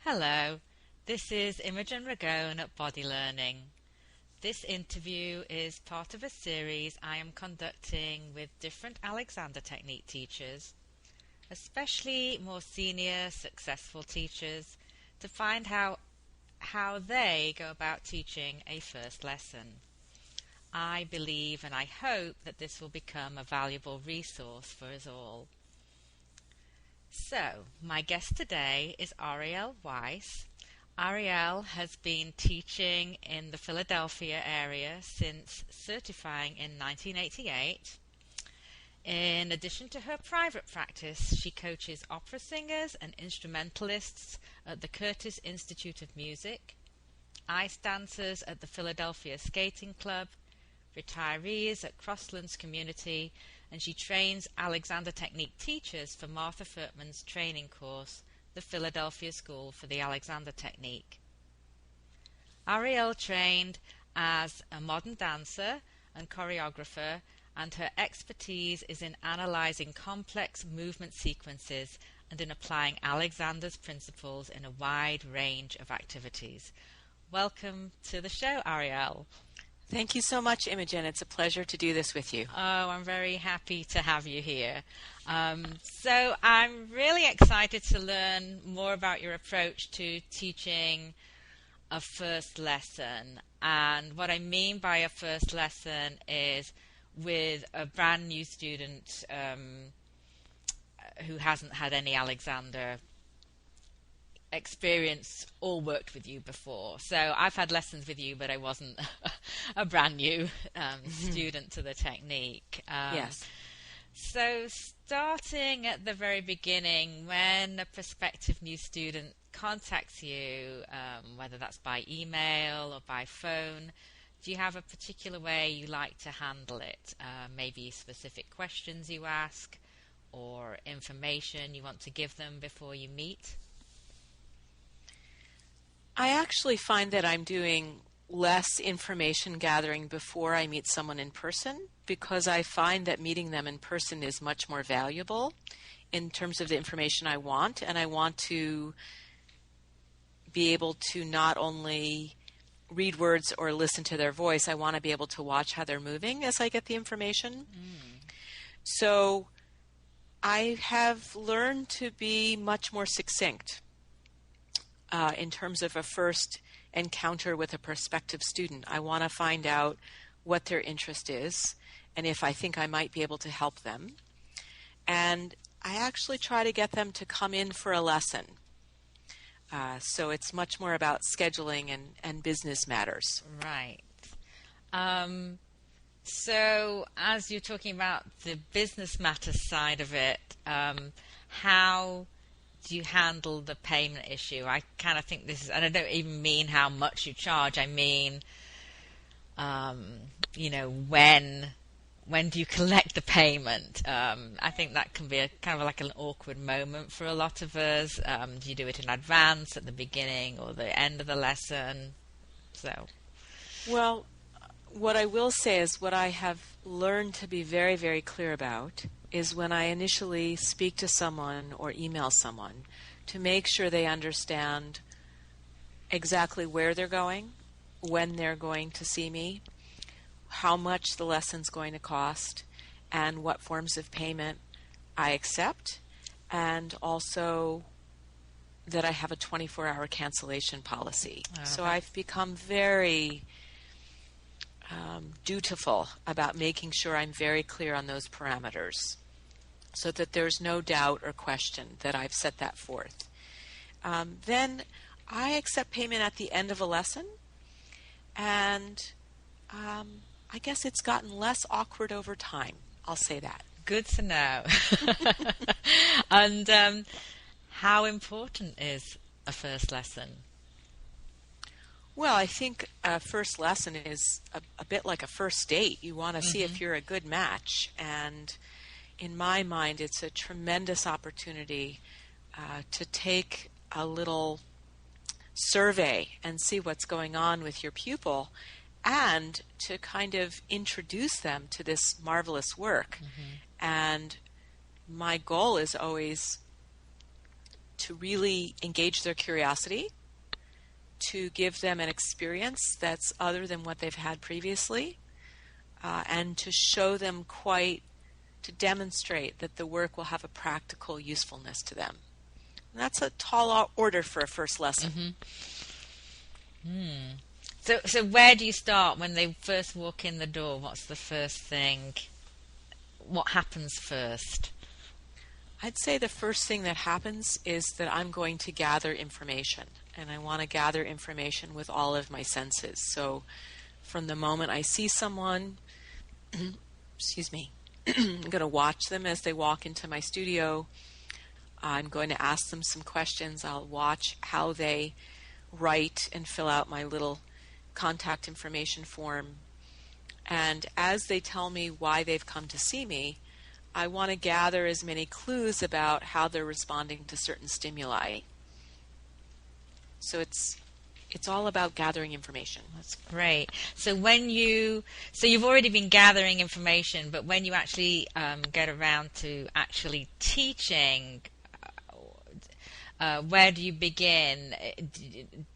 Hello, this is Imogen Ragone at Body Learning. This interview is part of a series I am conducting with different Alexander Technique teachers, especially more senior, successful teachers, to find how they go about teaching a first lesson. I believe and I hope that this will become a valuable resource for us all. So, my guest today is Ariel Weiss. Ariel has been teaching in the Philadelphia area since certifying in 1988. In addition to her private practice, she coaches opera singers and instrumentalists at the Curtis Institute of Music, ice dancers at the Philadelphia Skating Club, retirees at Crosslands Community, and she trains Alexander Technique teachers for Martha Furtman's training course, the Philadelphia School for the Alexander Technique. Ariel trained as a modern dancer and choreographer, and her expertise is in analyzing complex movement sequences and in applying Alexander's principles in a wide range of activities. Welcome to the show, Ariel. Thank you so much, Imogen. It's a pleasure to do this with you. Oh, I'm very happy to have you here. So I'm really excited to learn more about your approach to teaching a first lesson. And what I mean by a first lesson is with a brand new student who hasn't had any Alexander experience or worked with you before. So I've had lessons with you, but I wasn't a brand new student to the technique. Yes. So starting at the very beginning, when a prospective new student contacts you, whether that's by email or by phone, do you have a particular way you like to handle it? Maybe specific questions you ask or information you want to give them before you meet? I actually find that I'm doing less information gathering before I meet someone in person, because I find that meeting them in person is much more valuable in terms of the information I want, and I want to be able to not only read words or listen to their voice, I want to be able to watch how they're moving as I get the information. So I have learned to be much more succinct in terms of a first encounter with a prospective student. I want to find out what their interest is and if I think I might be able to help them. And I actually try to get them to come in for a lesson. So it's much more about scheduling and business matters. Right. So as you're talking about the business matters side of it, how do you handle the payment issue? I kind of think this is, and I don't even mean how much you charge. I mean, when do you collect the payment? I think that can be a kind of like an awkward moment for a lot of us. Do you do it in advance, at the beginning, or the end of the lesson? Well, what I will say is what I have learned to be very, very clear about is when I initially speak to someone or email someone to make sure they understand exactly where they're going, when they're going to see me, how much the lesson's going to cost, and what forms of payment I accept, and also that I have a 24-hour cancellation policy. Okay. So I've become very dutiful about making sure I'm very clear on those parameters so that there's no doubt or question that I've set that forth. Then I accept payment at the end of a lesson, and I guess it's gotten less awkward over time. I'll say that. Good to know. And how important is a first lesson? Well, I think a first lesson is a bit like a first date. You want to see if you're a good match. And in my mind, it's a tremendous opportunity to take a little survey and see what's going on with your pupil and to kind of introduce them to this marvelous work. And my goal is always to really engage their curiosity, to give them an experience that's other than what they've had previously, and to show them to demonstrate that the work will have a practical usefulness to them. And that's a tall order for a first lesson. So where do you start when they first walk in the door? What's the first thing? What happens first? I'd say the first thing that happens is that I'm going to gather information, and I want to gather information with all of my senses. So from the moment I see someone, excuse me, I'm going to watch them as they walk into my studio. I'm going to ask them some questions. I'll watch how they write and fill out my little contact information form. And as they tell me why they've come to see me, I want to gather as many clues about how they're responding to certain stimuli. So it's all about gathering information. That's great. So you've already been gathering information, but when you actually get around to actually teaching, where do you begin?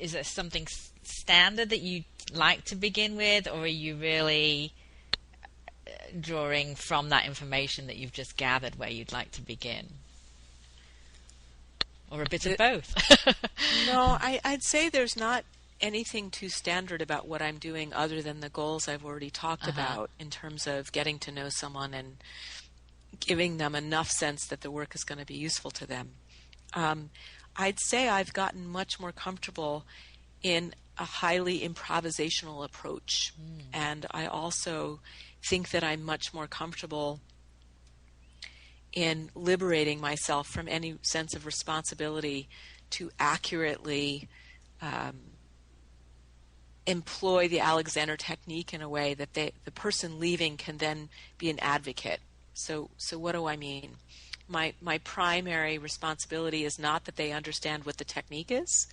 Is it something standard that you like to begin with, or are you really drawing from that information that you've just gathered where you'd like to begin? Or a bit of both? No, I'd say there's not anything too standard about what I'm doing other than the goals I've already talked about in terms of getting to know someone and giving them enough sense that the work is going to be useful to them. I'd say I've gotten much more comfortable in a highly improvisational approach. And I also think that I'm much more comfortable in liberating myself from any sense of responsibility to accurately employ the Alexander technique in a way that the person leaving can then be an advocate. So what do I mean? My primary responsibility is not that they understand what the technique is.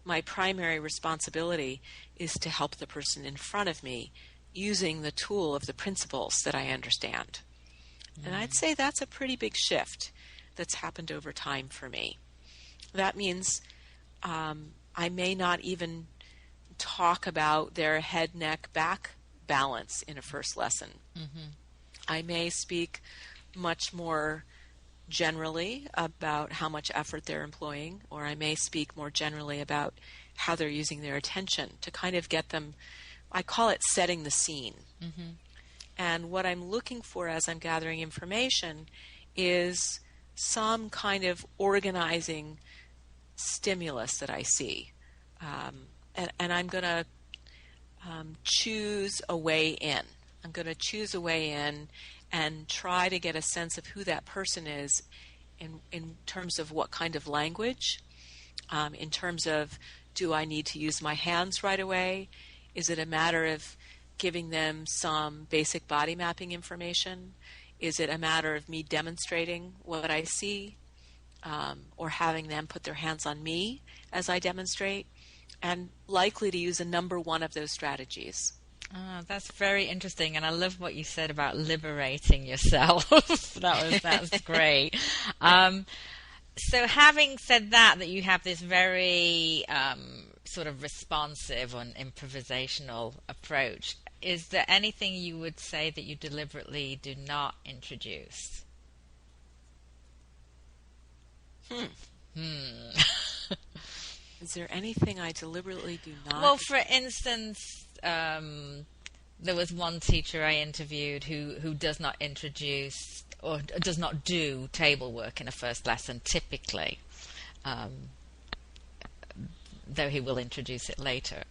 My primary responsibility is to help the person in front of me using the tool of the principles that I understand. And I'd say that's a pretty big shift that's happened over time for me. That means I may not even talk about their head, neck, back balance in a first lesson. I may speak much more generally about how much effort they're employing, or I may speak more generally about how they're using their attention to kind of get them, I call it setting the scene. And what I'm looking for as I'm gathering information is some kind of organizing stimulus that I see. And I'm going to choose a way in. I'm going to choose a way in and try to get a sense of who that person is in terms of what kind of language, in terms of, do I need to use my hands right away? Is it a matter of giving them some basic body mapping information? Is it a matter of me demonstrating what I see, or having them put their hands on me as I demonstrate? And likely to use a number one of those strategies. That's very interesting, and I love what you said about liberating yourself. That's great. So having said that you have this very sort of responsive and improvisational approach, is there anything you would say that you deliberately do not introduce? Is there anything I deliberately do not? Well, for instance, there was one teacher I interviewed who does not introduce or does not do table work in a first lesson typically, though he will introduce it later.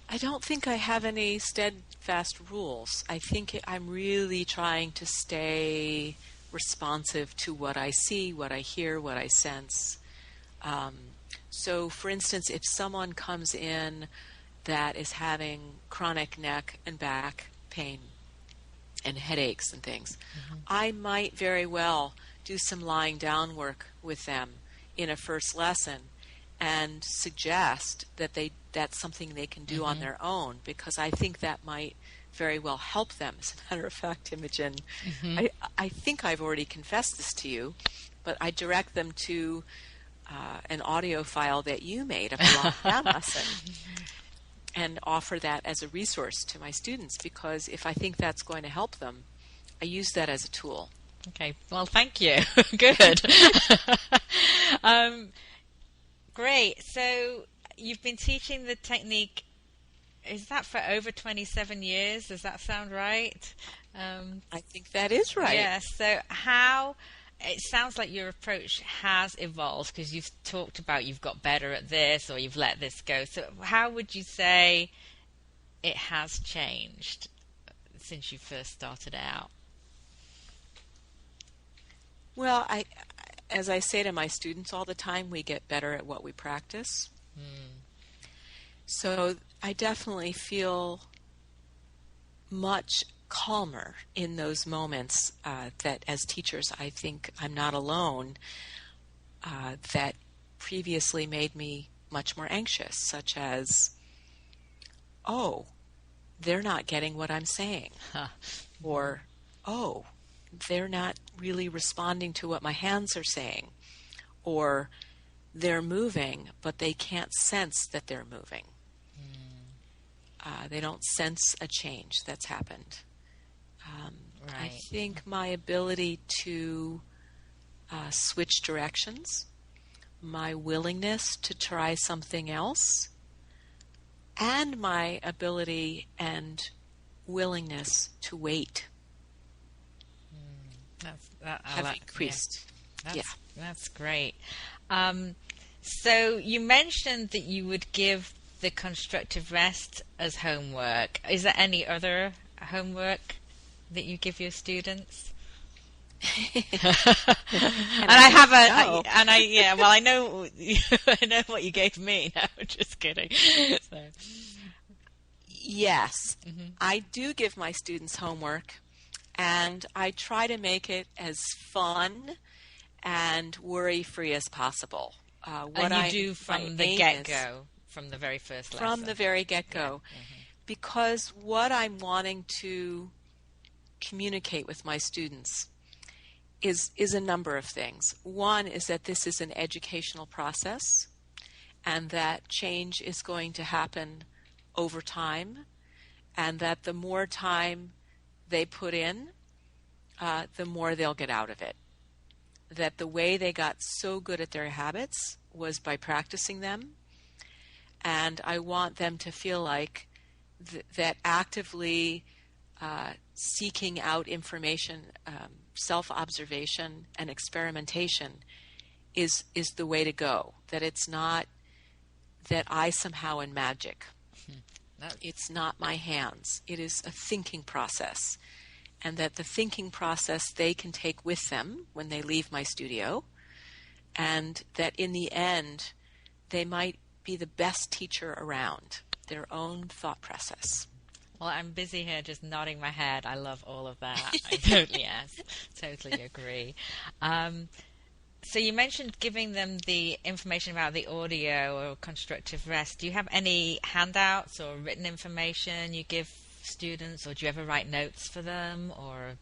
I don't think I have any steadfast rules. I think I'm really trying to stay responsive to what I see, what I hear, what I sense. So, for instance, if someone comes in that is having chronic neck and back pain and headaches and things, I might very well do some lying down work with them in a first lesson and suggest that that's something they can do on their own, because I think that might very well help them. As a matter of fact, Imogen, I think I've already confessed this to you, but I direct them to an audio file that you made of a lockdown lesson and offer that as a resource to my students, because if I think that's going to help them, I use that as a tool. Okay, well, thank you. Good. Great. So you've been teaching the technique, is that for over 27 years? Does that sound right? I think that is right. Yes. So how, it sounds like your approach has evolved, because you've talked about you've got better at this or you've let this go. So how would you say it has changed since you first started out? Well, as I say to my students all the time, we get better at what we practice. So I definitely feel much calmer in those moments that as teachers I think I'm not alone, that previously made me much more anxious, such as, oh, they're not getting what I'm saying. Or, oh, they're not really responding to what my hands are saying. Or they're moving, but they can't sense that they're moving. They don't sense a change that's happened. Right. I think my ability to switch directions, my willingness to try something else, and my ability and willingness to wait have increased. Yeah. That's great. So you mentioned that you would give the constructive rest as homework. Is there any other homework that you give your students? I know I know what you gave me. No, just kidding. So. Yes, I do give my students homework, and I try to make it as fun and worry-free as possible. And you do from the get-go, from the very first lesson? From the very get-go. Yeah. Because what I'm wanting to communicate with my students is a number of things. One is that this is an educational process, and that change is going to happen over time, and that the more time they put in, the more they'll get out of it. That the way they got so good at their habits was by practicing them, and I want them to feel like that actively seeking out information, self-observation, and experimentation is the way to go. That it's not that I somehow am magic. It's not my hands. It is a thinking process. And that the thinking process they can take with them when they leave my studio, and that in the end they might be the best teacher around, their own thought process. Well, I'm busy here just nodding my head. I love all of that. I totally agree. So you mentioned giving them the information about the audio or constructive rest. Do you have any handouts or written information you give students, or do you ever write notes for them, or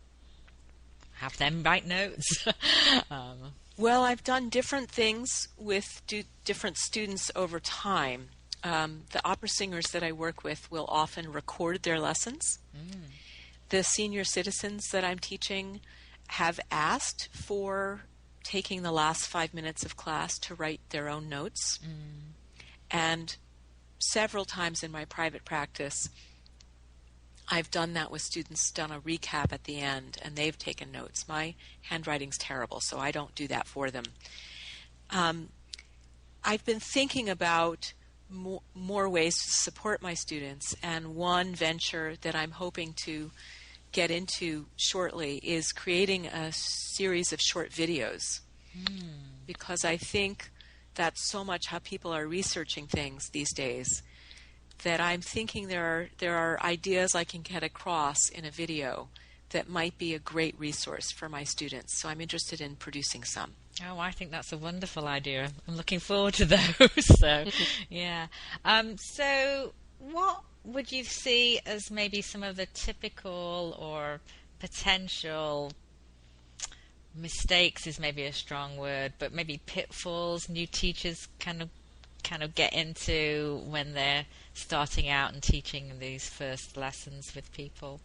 have them write notes? Well, I've done different things with different students over time. The opera singers that I work with will often record their lessons. The senior citizens that I'm teaching have asked for taking the last 5 minutes of class to write their own notes. And several times in my private practice, I've done that with students, done a recap at the end, and they've taken notes. My handwriting's terrible, so I don't do that for them. I've been thinking about more ways to support my students, and one venture that I'm hoping to get into shortly is creating a series of short videos, because I think that's so much how people are researching things these days, that I'm thinking there are ideas I can get across in a video that might be a great resource for my students. So I'm interested in producing some. Oh, I think that's a wonderful idea. I'm looking forward to those. So, yeah. So what would you see as maybe some of the typical or potential mistakes is maybe a strong word, but maybe pitfalls new teachers kind of get into when they're starting out and teaching these first lessons with people?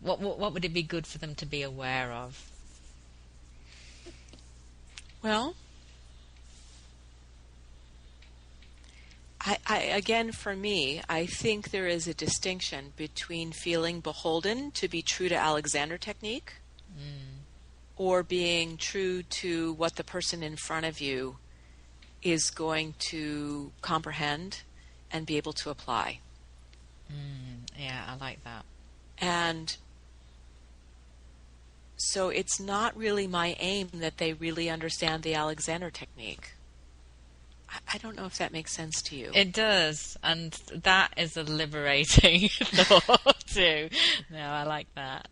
What would it be good for them to be aware of? Well, again, for me, I think there is a distinction between feeling beholden to be true to Alexander technique or being true to what the person in front of you is going to comprehend and be able to apply. Yeah, I like that. And so it's not really my aim that they really understand the Alexander technique. I don't know if that makes sense to you. It does, and that is a liberating thought too. No, I like that.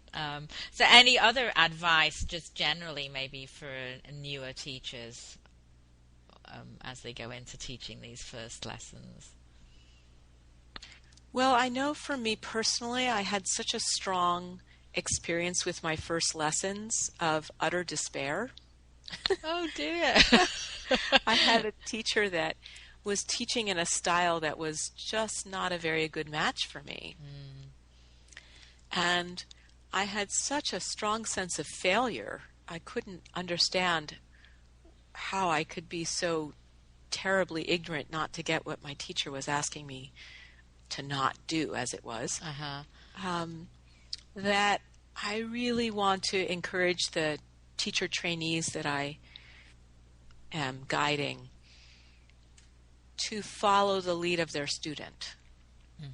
So any other advice, just generally maybe for newer teachers as they go into teaching these first lessons? Well, I know for me personally, I had such a strong experience with my first lessons of utter despair. Oh dear. I had a teacher that was teaching in a style that was just not a very good match for me. And I had such a strong sense of failure. I couldn't understand how I could be so terribly ignorant not to get what my teacher was asking me to not do, as it was. That I really want to encourage the teacher trainees that I am guiding to follow the lead of their student,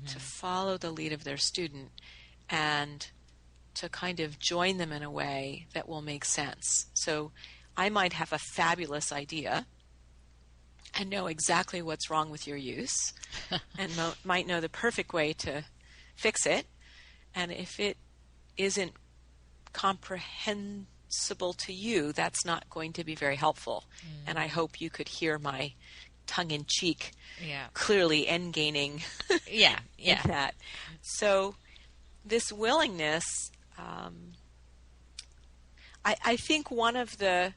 to follow the lead of their student and to kind of join them in a way that will make sense. So I might have a fabulous idea and know exactly what's wrong with your use and might know the perfect way to fix it. And if it isn't comprehensible to you, that's not going to be very helpful. And I hope you could hear my tongue-in-cheek, clearly end-gaining in that. So this willingness, I think one of the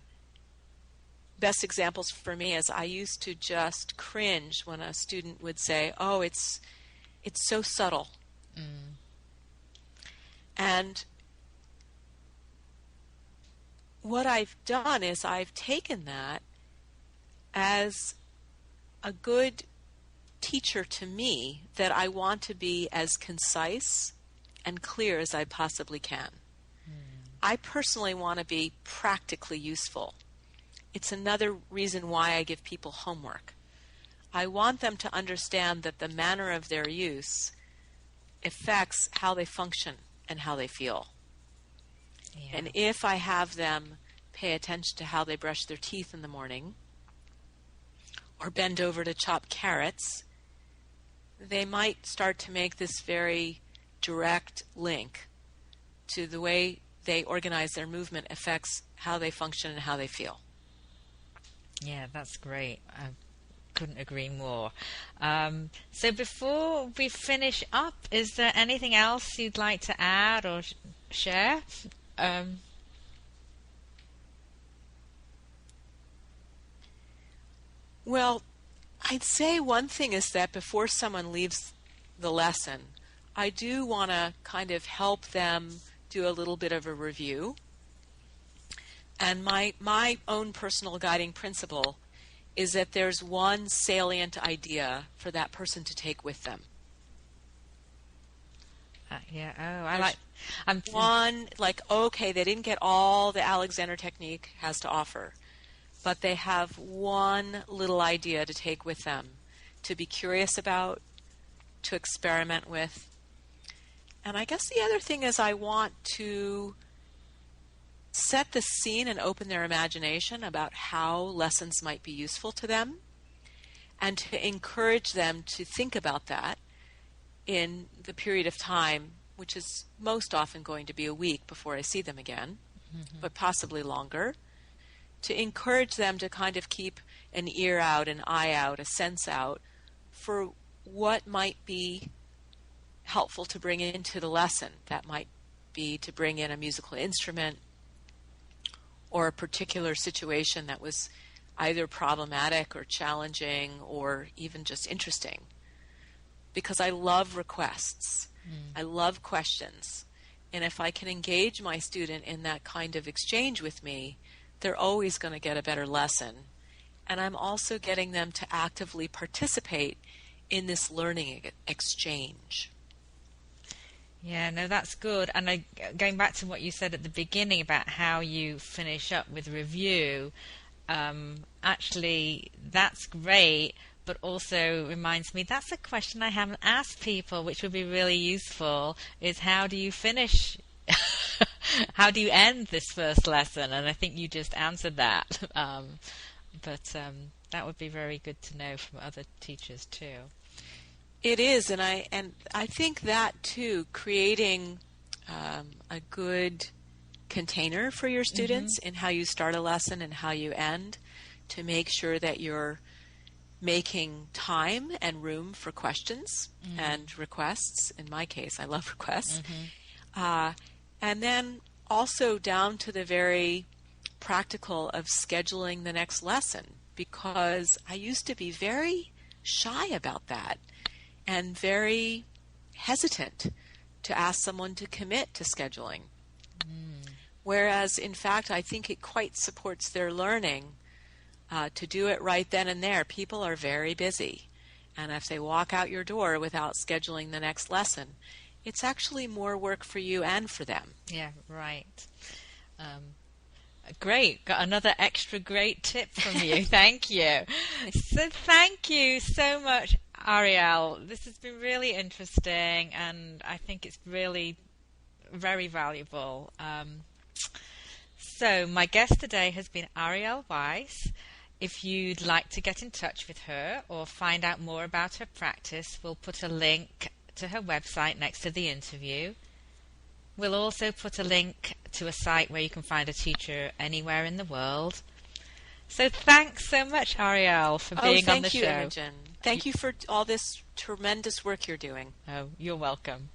best examples for me is I used to just cringe when a student would say, "Oh, it's so subtle." And what I've done is I've taken that as a good teacher to me, that I want to be as concise and clear as I possibly can. I personally want to be practically useful. It's another reason why I give people homework. I want them to understand that the manner of their use affects how they function and how they feel. And if I have them pay attention to how they brush their teeth in the morning or bend over to chop carrots, they might start to make this very direct link to the way they organize their movement affects how they function and how they feel. Yeah, that's great. I couldn't agree more. So before we finish up, is there anything else you'd like to add or share? Well, I'd say one thing is that before someone leaves the lesson, I do want to kind of help them do a little bit of a review. And my own personal guiding principle is that there's one salient idea for that person to take with them. Okay, they didn't get all the Alexander technique has to offer, but they have one little idea to take with them, to be curious about, to experiment with. And I guess the other thing is I want to set the scene and open their imagination about how lessons might be useful to them, and to encourage them to think about that in the period of time, which is most often going to be a week before I see them again, but possibly longer, to encourage them to kind of keep an ear out, an eye out, a sense out for what might be helpful to bring into the lesson. That might be to bring in a musical instrument, or a particular situation that was either problematic or challenging or even just interesting. Because I love requests. I love questions. And if I can engage my student in that kind of exchange with me, they're always going to get a better lesson. And I'm also getting them to actively participate in this learning exchange. Yeah, no, that's good. And going back to what you said at the beginning about how you finish up with review, actually, that's great, but also reminds me that's a question I haven't asked people, which would be really useful, is how do you finish? How do you end this first lesson? And I think you just answered that. But that would be very good to know from other teachers too. It is, and I think that too, creating a good container for your students in how you start a lesson and how you end, to make sure that you're making time and room for questions and requests. In my case, I love requests. And then also down to the very practical of scheduling the next lesson, because I used to be very shy about that and very hesitant to ask someone to commit to scheduling. Whereas, in fact, I think it quite supports their learning to do it right then and there. People are very busy. And if they walk out your door without scheduling the next lesson, it's actually more work for you and for them. Yeah, right. Great. Got another extra great tip from you. Thank you. So thank you so much, Ariel. This has been really interesting, and I think it's really very valuable. So my guest today has been Ariel Weiss. If you'd like to get in touch with her or find out more about her practice, we'll put a link to her website next to the interview. We'll also put a link to a site where you can find a teacher anywhere in the world. So thanks so much, Ariel, for being on the show. Thank you, Imogen. Thank you for all this tremendous work you're doing. Oh, you're welcome.